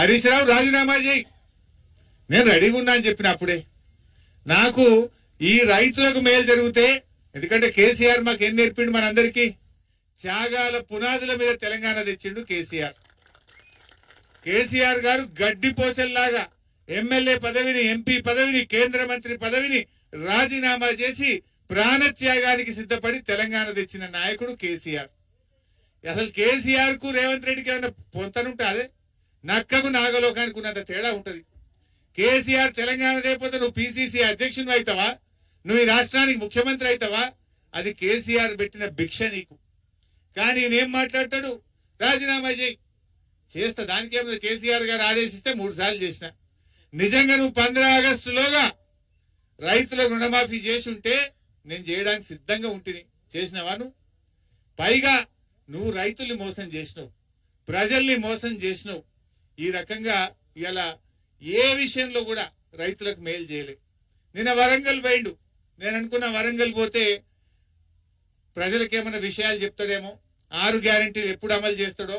హరీష్ రావు రాజీనామా చేయి, నేను రెడీగా ఉన్నా అని చెప్పిన అప్పుడే. నాకు ఈ రైతులకు మేలు జరిగితే, ఎందుకంటే కేసీఆర్ మాకు ఏం నేర్పిండు మనందరికీ, త్యాగాల పునాదుల మీద తెలంగాణ తెచ్చిండు కేసీఆర్. కేసీఆర్ గారు గడ్డి పోచల్లాగా ఎమ్మెల్యే పదవిని, ఎంపీ పదవిని, కేంద్ర మంత్రి పదవిని రాజీనామా చేసి ప్రాణత్యాగానికి సిద్ధపడి తెలంగాణ తెచ్చిన నాయకుడు కేసీఆర్. అసలు కేసీఆర్ కు రేవంత్ రెడ్డికి ఏమైనా పొంతనుంటాదే? నక్కకు నాగలోకానికి ఉన్నంత తేడా ఉంటది. కేసీఆర్ తెలంగాణ లేకపోతే నువ్వు పిసిసి అధ్యక్షుడు అవుతావా? నువ్వు ఈ రాష్ట్రానికి ముఖ్యమంత్రి అవుతావా? అది కేసీఆర్ పెట్టిన భిక్ష నీకు. కానీ నేనేం మాట్లాడతాడు, రాజీనామా చేయి, చేస్తా. దానికేమో కేసీఆర్ గారు ఆదేశిస్తే 3 సార్లు చేసిన. నిజంగా నువ్వు 15 ఆగస్టులోగా రైతులకు రుణమాఫీ చేసి ఉంటే నేను చేయడానికి సిద్ధంగా ఉంటుంది. చేసినవా నువ్వు? పైగా నువ్వు రైతుల్ని మోసం చేసినావు, ప్రజల్ని మోసం చేసినావు. ఈ రకంగా ఇలా ఏ విషయంలో కూడా రైతులకు మేలు చేయలే. నిన్న వరంగల్ పోయిండు. నేను అనుకున్న వరంగల్ పోతే ప్రజలకు ఏమైనా విషయాలు చెప్తాడేమో, 6 గ్యారెంటీలు ఎప్పుడు అమలు చేస్తాడో,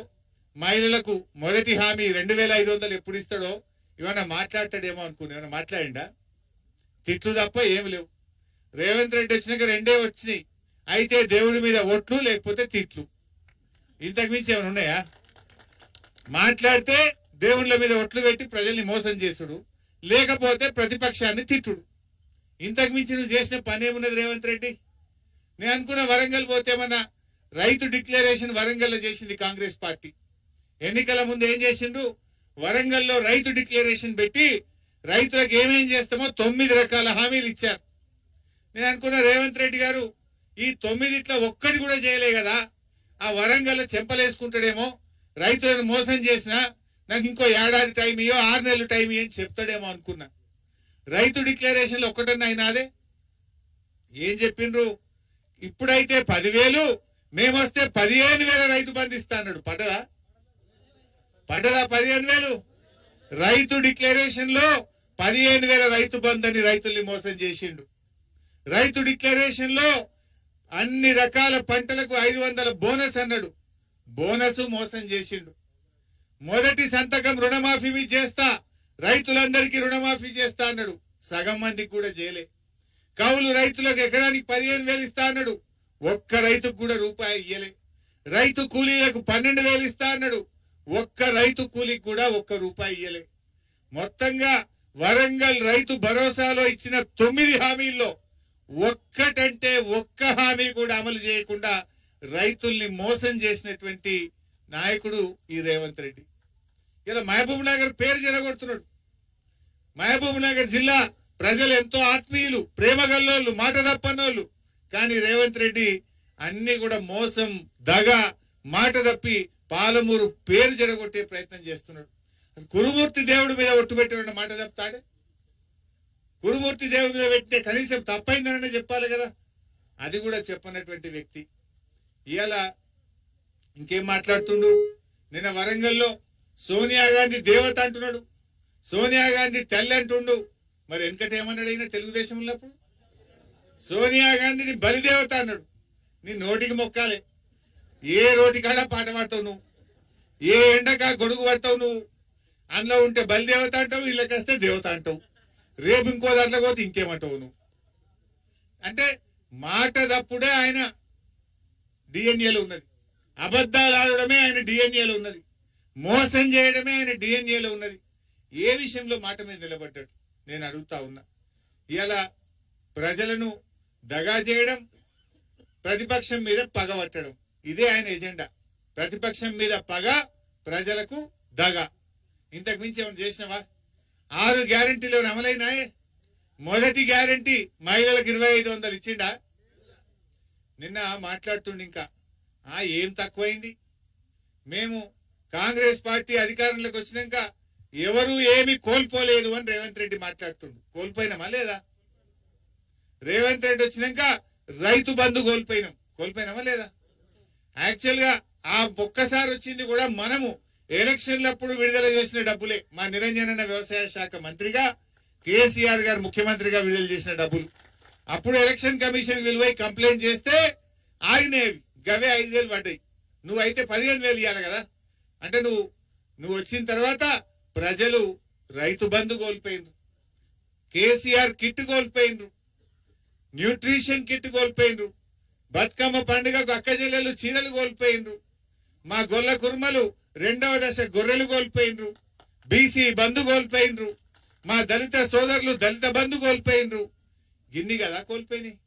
మహిళలకు మొదటి హామీ 2500 ఎప్పుడు ఇస్తాడో ఇవన్నా మాట్లాడతాడేమో అనుకున్నా. ఏమైనా మాట్లాడిండా? తిట్లు తప్ప ఏమి లేవు. రేవంత్ రెడ్డి వచ్చినాక 2 వచ్చినాయి. అయితే దేవుడి మీద ఒట్లు, లేకపోతే తిట్లు. ఇంతకు మించి ఏమైనా ఉన్నాయా? మాట్లాడితే దేవుళ్ళ మీద ఒట్లు పెట్టి ప్రజల్ని మోసం చేసుడు, లేకపోతే ప్రతిపక్షాన్ని తిట్టుడు. ఇంతకు మించి నువ్వు చేసిన పని ఏమున్నది రేవంత్ రెడ్డి? నేను అనుకున్న వరంగల్ పోతే మన రైతు డిక్లరేషన్ వరంగల్లో చేసింది కాంగ్రెస్ పార్టీ. ఎన్నికల ముందు ఏం చేసిండ్రు? వరంగల్లో రైతు డిక్లరేషన్ పెట్టి రైతులకు ఏమేం చేస్తామో 9 రకాల హామీలు ఇచ్చారు. నేను అనుకున్న రేవంత్ రెడ్డి గారు ఈ 9 ఒక్కటి కూడా చేయలే కదా, ఆ వరంగల్లో చెంపలేసుకుంటాడేమో, రైతులను మోసం చేసినా నాకు ఇంకో ఏడాది టైం ఇయ్యో, 6 నెలలు టైం ఇయ్యో అని చెప్తాడేమో అనుకున్నా. రైతు డిక్లరేషన్లో ఒక్కటన్నా అయినాదే? ఏం చెప్పిండ్రు? ఇప్పుడైతే 10,000, మేమొస్తే 15,000 రైతు బంధు ఇస్తా అన్నాడు. పడ్డదా? 15,000? రైతు డిక్లరేషన్ లో 15,000 రైతు బంధు అని రైతుల్ని మోసం చేసిండు. రైతు డిక్లరేషన్ లో అన్ని రకాల పంటలకు 500 బోనస్ అన్నాడు. బోనస్ మోసం చేసిండు. మొదటి సంతకం రుణమాఫీ చేస్తా, రైతులందరికీ రుణమాఫీ చేస్తా అన్నాడు. సగం మందికి కూడా చేయలే. కౌలు రైతులకు ఎకరానికి 15,000 ఇస్తా అన్నాడు. ఒక్క రైతుకు కూడా రూపాయి ఇయ్యలే. రైతు కూలీలకు 12,000 ఇస్తా అన్నాడు. ఒక్క రైతు కూలీకి కూడా ఒక్క రూపాయి ఇయ్యలే. మొత్తంగా వరంగల్ రైతు భరోసాలో ఇచ్చిన 9 హామీల్లో ఒక్కటంటే ఒక్క హామీ కూడా అమలు చేయకుండా రైతుల్ని మోసం చేసినటువంటి నాయకుడు ఈ రేవంత్ రెడ్డి. ఇలా మహబూబ్ నగర్ పేరు చెడగొడుతున్నాడు. మహబూబ్ నగర్ జిల్లా ప్రజలు ఎంతో ఆత్మీయులు, ప్రేమగల్లోళ్ళు, మాట తప్పనోళ్ళు. కానీ రేవంత్ రెడ్డి అన్ని కూడా మోసం, దగ, మాట తప్పి పాలమూరు పేరు చెడగొట్టే ప్రయత్నం చేస్తున్నాడు. కురుమూర్తి దేవుడి మీద ఒట్టు పెట్టిన మాట చెప్తాడే? కురుమూర్తి దేవుడి మీద పెట్టితే కనీసం తప్పైందననే చెప్పాలి కదా. అది కూడా చెప్పనటువంటి వ్యక్తి ఇవాళ ఇంకేం మాట్లాడుతుండు? నిన్న వరంగల్లో సోనియా గాంధీ దేవత అంటున్నాడు, సోనియా గాంధీ తల్లి అంటుండు. మరి వెనకట ఏమన్నాడు అయినా తెలుగుదేశం ఉన్నప్పుడు? సోనియా గాంధీని బలిదేవత అన్నాడు. నీ నోటికి మొక్కాలే. ఏ రోటి కాడ పాట పాడతావు నువ్వు, ఏ ఎండకా గొడుగు పడతావు నువ్వు. అందులో ఉంటే బలిదేవత అంటావు, ఇళ్ళకి వస్తే దేవత అంటావు, రేపు ఇంకో దాంట్లో పోతే ఇంకేమంటావు నువ్వు. అంటే మాట తప్పుడే ఆయన డిఎన్ఏలో ఉన్నది, అబద్ధాలు ఆడడమే ఆయన డిఎన్ఏలో ఉన్నది, మోసం చేయడమే ఆయన డిఎన్ఏలో ఉన్నది. ఏ విషయంలో మాట మీద నిలబడ్డాడు నేను అడుగుతా ఉన్నా. ఇలా ప్రజలను దగా చేయడం, ప్రతిపక్షం మీద పగ పట్టడం, ఇదే ఆయన ఎజెండా. ప్రతిపక్షం మీద పగ, ప్రజలకు దగ. ఇంతకు మించి ఏమైనా చేసినవా? 6 గ్యారెంటీలు అమలైనాయే. మొదటి గ్యారెంటీ మహిళలకు 2500 ఇచ్చిండా? నిన్న మాట్లాడుతుండే ఇంకా ఏం తక్కువైంది? మేము కాంగ్రెస్ పార్టీ అధికారంలోకి వచ్చినాక ఎవరు ఏమి కోల్పోలేదు అని రేవంత్ రెడ్డి మాట్లాడుతుండు. కోల్పోయినామా లేదా? రేవంత్ రెడ్డి వచ్చినాక రైతు బంధు కోల్పోయినామా లేదా? యాక్చువల్ గా ఆ ఒక్కసారి వచ్చింది కూడా మనము ఎలక్షన్లప్పుడు విడుదల చేసిన డబ్బులే. మా నిరంజన్ అన్న వ్యవసాయ శాఖ మంత్రిగా, కేసీఆర్ గారు ముఖ్యమంత్రిగా విడుదల చేసిన డబ్బులు. అప్పుడు ఎలక్షన్ కమిషన్ విలువై కంప్లైంట్ చేస్తే ఆగినేవి. గవే 5,000 పడ్డాయి. నువ్వైతే 15,000 ఇవ్వాలి కదా. అంటే నువ్వు వచ్చిన తర్వాత ప్రజలు రైతు బంధు కోల్పోయినరు, కేసీఆర్ కిట్ కోల్పోయినరు, న్యూట్రిషన్ కిట్ కోల్పోయినరు, బతుకమ్మ పండుగకు అక్క చెల్లెలు చీరలు కోల్పోయినరు, మా గొల్ల కుర్మలు 2వ దశ గొర్రెలు కోల్పోయినరు, బీసీ బంధు కోల్పోయినరు, మా దళిత సోదరులు దళిత బంధు కోల్పోయినరు. గిన్ని కదా కోల్పోయినాయి.